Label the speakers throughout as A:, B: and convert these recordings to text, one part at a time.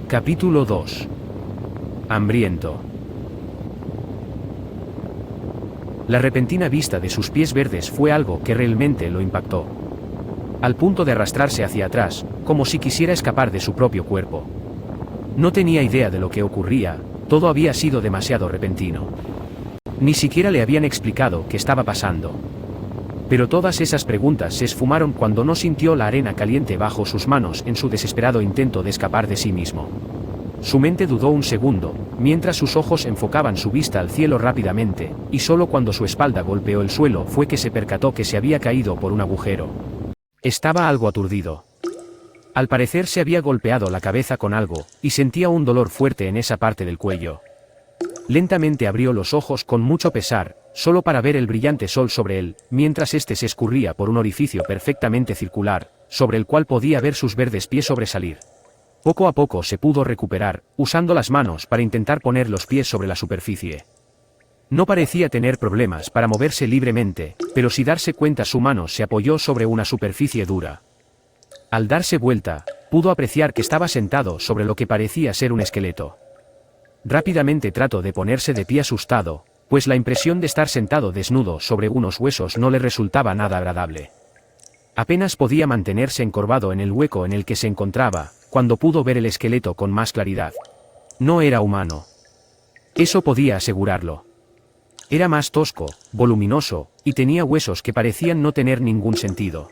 A: Capítulo 2. Hambriento. La repentina vista de sus pies verdes fue algo que realmente lo impactó. Al punto de arrastrarse hacia atrás, como si quisiera escapar de su propio cuerpo. No tenía idea de lo que ocurría, todo había sido demasiado repentino. Ni siquiera le habían explicado qué estaba pasando. Pero todas esas preguntas se esfumaron cuando no sintió la arena caliente bajo sus manos en su desesperado intento de escapar de sí mismo. Su mente dudó un segundo, mientras sus ojos enfocaban su vista al cielo rápidamente, y solo cuando su espalda golpeó el suelo fue que se percató que se había caído por un agujero. Estaba algo aturdido. Al parecer se había golpeado la cabeza con algo, y sentía un dolor fuerte en esa parte del cuello. Lentamente abrió los ojos con mucho pesar, solo para ver el brillante sol sobre él, mientras éste se escurría por un orificio perfectamente circular, sobre el cual podía ver sus verdes pies sobresalir. Poco a poco se pudo recuperar, usando las manos para intentar poner los pies sobre la superficie. No parecía tener problemas para moverse libremente, pero sin darse cuenta su mano se apoyó sobre una superficie dura. Al darse vuelta, pudo apreciar que estaba sentado sobre lo que parecía ser un esqueleto. Rápidamente trató de ponerse de pie asustado, pues la impresión de estar sentado desnudo sobre unos huesos no le resultaba nada agradable. Apenas podía mantenerse encorvado en el hueco en el que se encontraba, cuando pudo ver el esqueleto con más claridad. No era humano. Eso podía asegurarlo. Era más tosco, voluminoso, y tenía huesos que parecían no tener ningún sentido.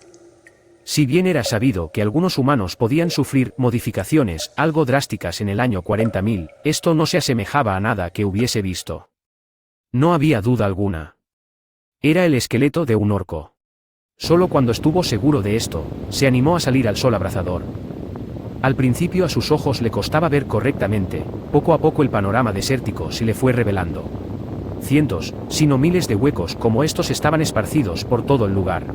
A: Si bien era sabido que algunos humanos podían sufrir modificaciones algo drásticas en el año 40.000, esto no se asemejaba a nada que hubiese visto. No había duda alguna. Era el esqueleto de un orco. Solo cuando estuvo seguro de esto, se animó a salir al sol abrasador. Al principio a sus ojos le costaba ver correctamente, poco a poco el panorama desértico se le fue revelando. Cientos, si no miles de huecos como estos estaban esparcidos por todo el lugar.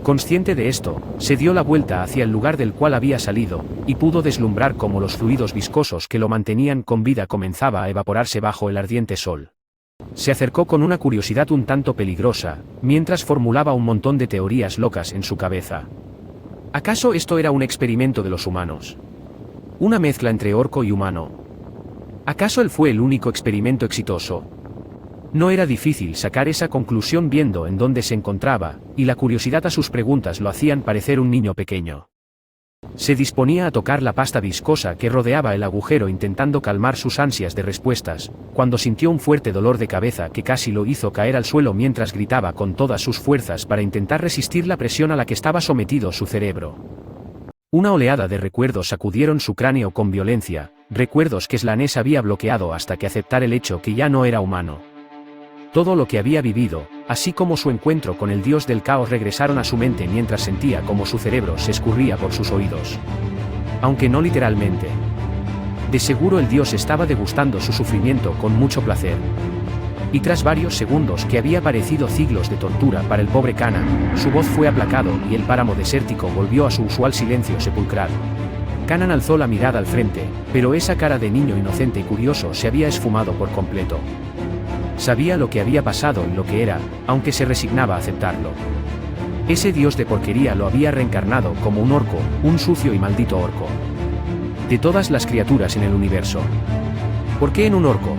A: Consciente de esto, se dio la vuelta hacia el lugar del cual había salido, y pudo deslumbrar cómo los fluidos viscosos que lo mantenían con vida comenzaba a evaporarse bajo el ardiente sol. Se acercó con una curiosidad un tanto peligrosa, mientras formulaba un montón de teorías locas en su cabeza. ¿Acaso esto era un experimento de los humanos? ¿Una mezcla entre orco y humano? ¿Acaso él fue el único experimento exitoso? No era difícil sacar esa conclusión viendo en dónde se encontraba, y la curiosidad a sus preguntas lo hacían parecer un niño pequeño. Se disponía a tocar la pasta viscosa que rodeaba el agujero intentando calmar sus ansias de respuestas, cuando sintió un fuerte dolor de cabeza que casi lo hizo caer al suelo mientras gritaba con todas sus fuerzas para intentar resistir la presión a la que estaba sometido su cerebro. Una oleada de recuerdos sacudieron su cráneo con violencia, recuerdos que Slanes había bloqueado hasta que aceptar el hecho que ya no era humano. Todo lo que había vivido, así como su encuentro con el dios del caos regresaron a su mente mientras sentía como su cerebro se escurría por sus oídos. Aunque no literalmente. De seguro el dios estaba degustando su sufrimiento con mucho placer. Y tras varios segundos que había parecido siglos de tortura para el pobre Kanan, su voz fue aplacado y el páramo desértico volvió a su usual silencio sepulcral. Kanan alzó la mirada al frente, pero esa cara de niño inocente y curioso se había esfumado por completo. Sabía lo que había pasado y lo que era, aunque se resignaba a aceptarlo. Ese dios de porquería lo había reencarnado como un orco, un sucio y maldito orco. De todas las criaturas en el universo. ¿Por qué en un orco?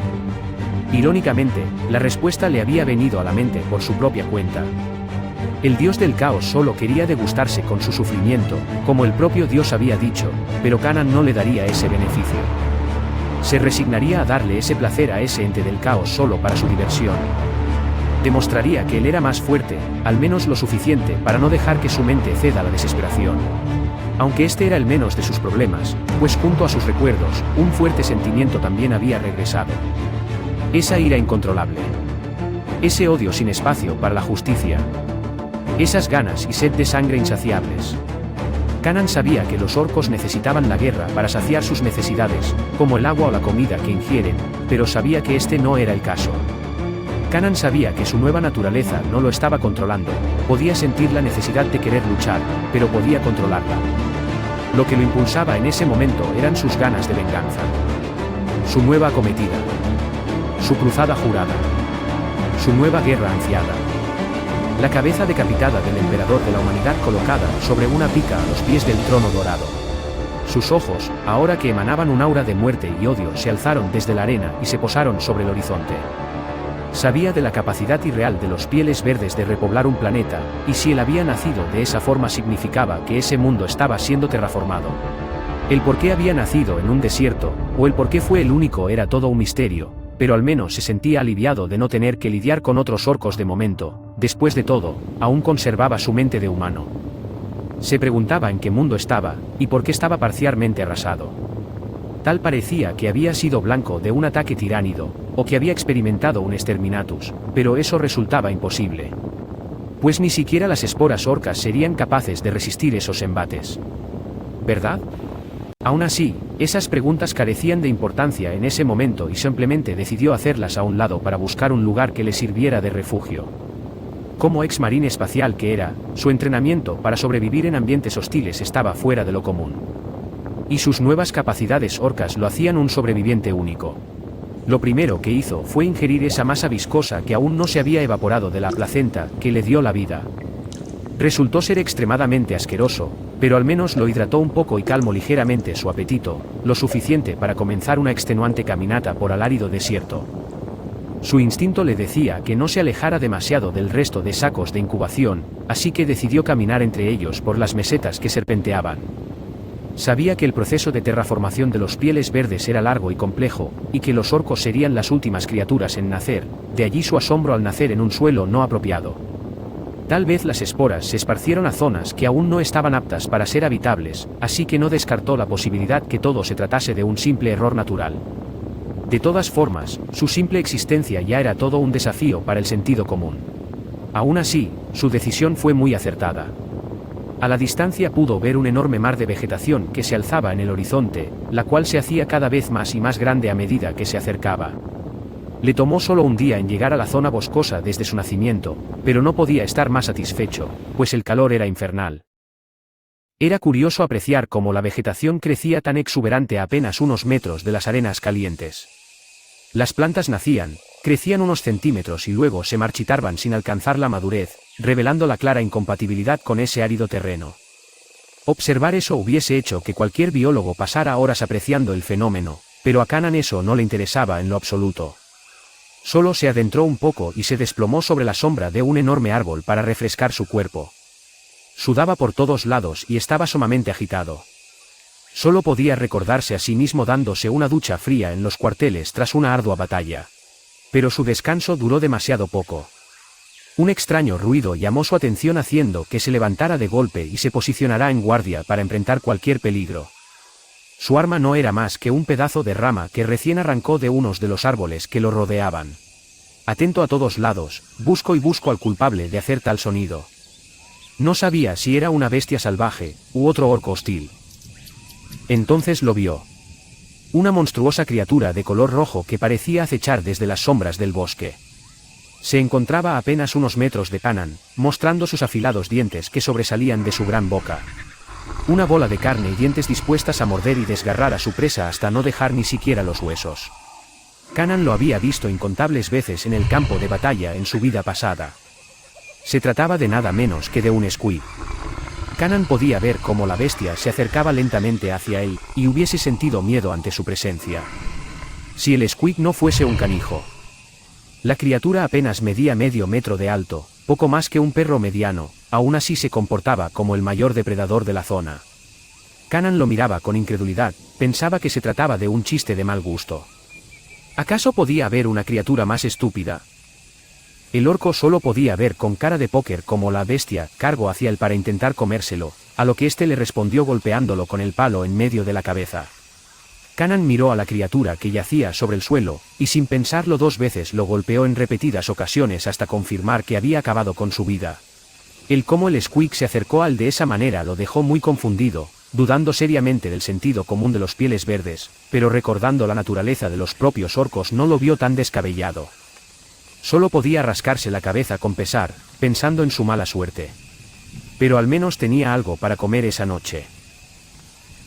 A: Irónicamente, la respuesta le había venido a la mente por su propia cuenta. El dios del caos solo quería degustarse con su sufrimiento, como el propio dios había dicho, pero Kanan no le daría ese beneficio. Se resignaría a darle ese placer a ese ente del caos solo para su diversión. Demostraría que él era más fuerte, al menos lo suficiente para no dejar que su mente ceda a la desesperación. Aunque este era el menos de sus problemas, pues junto a sus recuerdos, un fuerte sentimiento también había regresado. Esa ira incontrolable. Ese odio sin espacio para la justicia. Esas ganas y sed de sangre insaciables. Kanan sabía que los orcos necesitaban la guerra para saciar sus necesidades, como el agua o la comida que ingieren, pero sabía que este no era el caso. Kanan sabía que su nueva naturaleza no lo estaba controlando, podía sentir la necesidad de querer luchar, pero podía controlarla. Lo que lo impulsaba en ese momento eran sus ganas de venganza. Su nueva acometida. Su cruzada jurada. Su nueva guerra ansiada. La cabeza decapitada del emperador de la humanidad colocada sobre una pica a los pies del trono dorado. Sus ojos, ahora que emanaban un aura de muerte y odio, se alzaron desde la arena y se posaron sobre el horizonte. Sabía de la capacidad irreal de los pieles verdes de repoblar un planeta, y si él había nacido de esa forma significaba que ese mundo estaba siendo terraformado. El por qué había nacido en un desierto, o el por qué fue el único era todo un misterio, pero al menos se sentía aliviado de no tener que lidiar con otros orcos de momento. Después de todo, aún conservaba su mente de humano. Se preguntaba en qué mundo estaba, y por qué estaba parcialmente arrasado. Tal parecía que había sido blanco de un ataque tiránido, o que había experimentado un exterminatus, pero eso resultaba imposible. Pues ni siquiera las esporas orcas serían capaces de resistir esos embates. ¿Verdad? Aún así, esas preguntas carecían de importancia en ese momento y simplemente decidió hacerlas a un lado para buscar un lugar que le sirviera de refugio. Como ex marine espacial que era, su entrenamiento para sobrevivir en ambientes hostiles estaba fuera de lo común. Y sus nuevas capacidades orcas lo hacían un sobreviviente único. Lo primero que hizo fue ingerir esa masa viscosa que aún no se había evaporado de la placenta que le dio la vida. Resultó ser extremadamente asqueroso, pero al menos lo hidrató un poco y calmó ligeramente su apetito, lo suficiente para comenzar una extenuante caminata por el árido desierto. Su instinto le decía que no se alejara demasiado del resto de sacos de incubación, así que decidió caminar entre ellos por las mesetas que serpenteaban. Sabía que el proceso de terraformación de los pieles verdes era largo y complejo, y que los orcos serían las últimas criaturas en nacer, de allí su asombro al nacer en un suelo no apropiado. Tal vez las esporas se esparcieron a zonas que aún no estaban aptas para ser habitables, así que no descartó la posibilidad que todo se tratase de un simple error natural. De todas formas, su simple existencia ya era todo un desafío para el sentido común. Aún así, su decisión fue muy acertada. A la distancia pudo ver un enorme mar de vegetación que se alzaba en el horizonte, la cual se hacía cada vez más y más grande a medida que se acercaba. Le tomó solo un día en llegar a la zona boscosa desde su nacimiento, pero no podía estar más satisfecho, pues el calor era infernal. Era curioso apreciar cómo la vegetación crecía tan exuberante a apenas unos metros de las arenas calientes. Las plantas nacían, crecían unos centímetros y luego se marchitaban sin alcanzar la madurez, revelando la clara incompatibilidad con ese árido terreno. Observar eso hubiese hecho que cualquier biólogo pasara horas apreciando el fenómeno, pero a Kanan eso no le interesaba en lo absoluto. Solo se adentró un poco y se desplomó sobre la sombra de un enorme árbol para refrescar su cuerpo. Sudaba por todos lados y estaba sumamente agitado. Solo podía recordarse a sí mismo dándose una ducha fría en los cuarteles tras una ardua batalla. Pero su descanso duró demasiado poco. Un extraño ruido llamó su atención haciendo que se levantara de golpe y se posicionara en guardia para enfrentar cualquier peligro. Su arma no era más que un pedazo de rama que recién arrancó de unos de los árboles que lo rodeaban. Atento a todos lados, busco al culpable de hacer tal sonido. No sabía si era una bestia salvaje, u otro orco hostil. Entonces lo vio. Una monstruosa criatura de color rojo que parecía acechar desde las sombras del bosque. Se encontraba a apenas unos metros de Kanan, mostrando sus afilados dientes que sobresalían de su gran boca. Una bola de carne y dientes dispuestas a morder y desgarrar a su presa hasta no dejar ni siquiera los huesos. Kanan lo había visto incontables veces en el campo de batalla en su vida pasada. Se trataba de nada menos que de un squid. Kanan podía ver cómo la bestia se acercaba lentamente hacia él, y hubiese sentido miedo ante su presencia. Si el squid no fuese un canijo. La criatura apenas medía medio metro de alto, poco más que un perro mediano, aún así se comportaba como el mayor depredador de la zona. Kanan lo miraba con incredulidad, pensaba que se trataba de un chiste de mal gusto. ¿Acaso podía haber una criatura más estúpida? El orco solo podía ver con cara de póker cómo la bestia cargó hacia él para intentar comérselo, a lo que éste le respondió golpeándolo con el palo en medio de la cabeza. Kanan miró a la criatura que yacía sobre el suelo, y sin pensarlo dos veces lo golpeó en repetidas ocasiones hasta confirmar que había acabado con su vida. El cómo el squid se acercó a él de esa manera lo dejó muy confundido, dudando seriamente del sentido común de los pieles verdes, pero recordando la naturaleza de los propios orcos no lo vio tan descabellado. Solo podía rascarse la cabeza con pesar, pensando en su mala suerte. Pero al menos tenía algo para comer esa noche.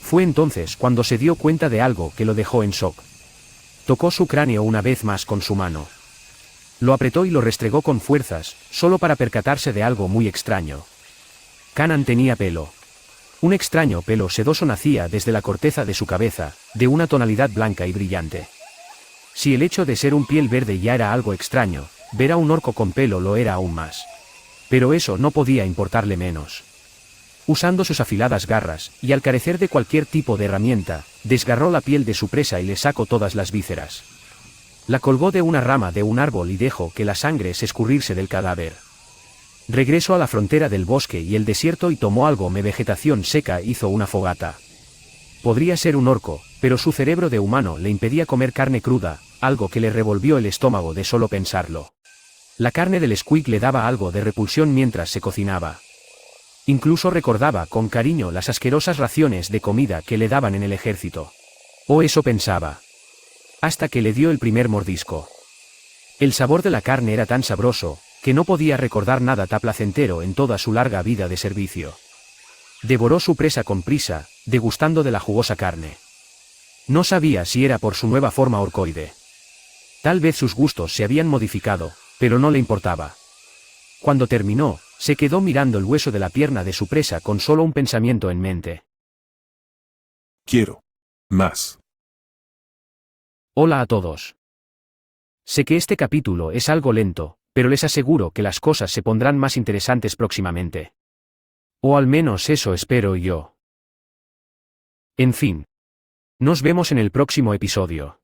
A: Fue entonces cuando se dio cuenta de algo que lo dejó en shock. Tocó su cráneo una vez más con su mano. Lo apretó y lo restregó con fuerzas, solo para percatarse de algo muy extraño. Kanan tenía pelo. Un extraño pelo sedoso nacía desde la corteza de su cabeza, de una tonalidad blanca y brillante. Si el hecho de ser un piel verde ya era algo extraño, ver a un orco con pelo lo era aún más. Pero eso no podía importarle menos. Usando sus afiladas garras, y al carecer de cualquier tipo de herramienta, desgarró la piel de su presa y le sacó todas las vísceras. La colgó de una rama de un árbol y dejó que la sangre se escurrirse del cadáver. Regresó a la frontera del bosque y el desierto y tomó algo de vegetación seca e hizo una fogata. Podría ser un orco, pero su cerebro de humano le impedía comer carne cruda, algo que le revolvió el estómago de solo pensarlo. La carne del squig le daba algo de repulsión mientras se cocinaba. Incluso recordaba con cariño las asquerosas raciones de comida que le daban en el ejército. O eso pensaba. Hasta que le dio el primer mordisco. El sabor de la carne era tan sabroso, que no podía recordar nada tan placentero en toda su larga vida de servicio. Devoró su presa con prisa, degustando de la jugosa carne. No sabía si era por su nueva forma orcoide. Tal vez sus gustos se habían modificado, pero no le importaba. Cuando terminó, se quedó mirando el hueso de la pierna de su presa con solo un pensamiento en mente.
B: Quiero más.
A: Hola a todos. Sé que este capítulo es algo lento, pero les aseguro que las cosas se pondrán más interesantes próximamente. O al menos eso espero yo. En fin. Nos vemos en el próximo episodio.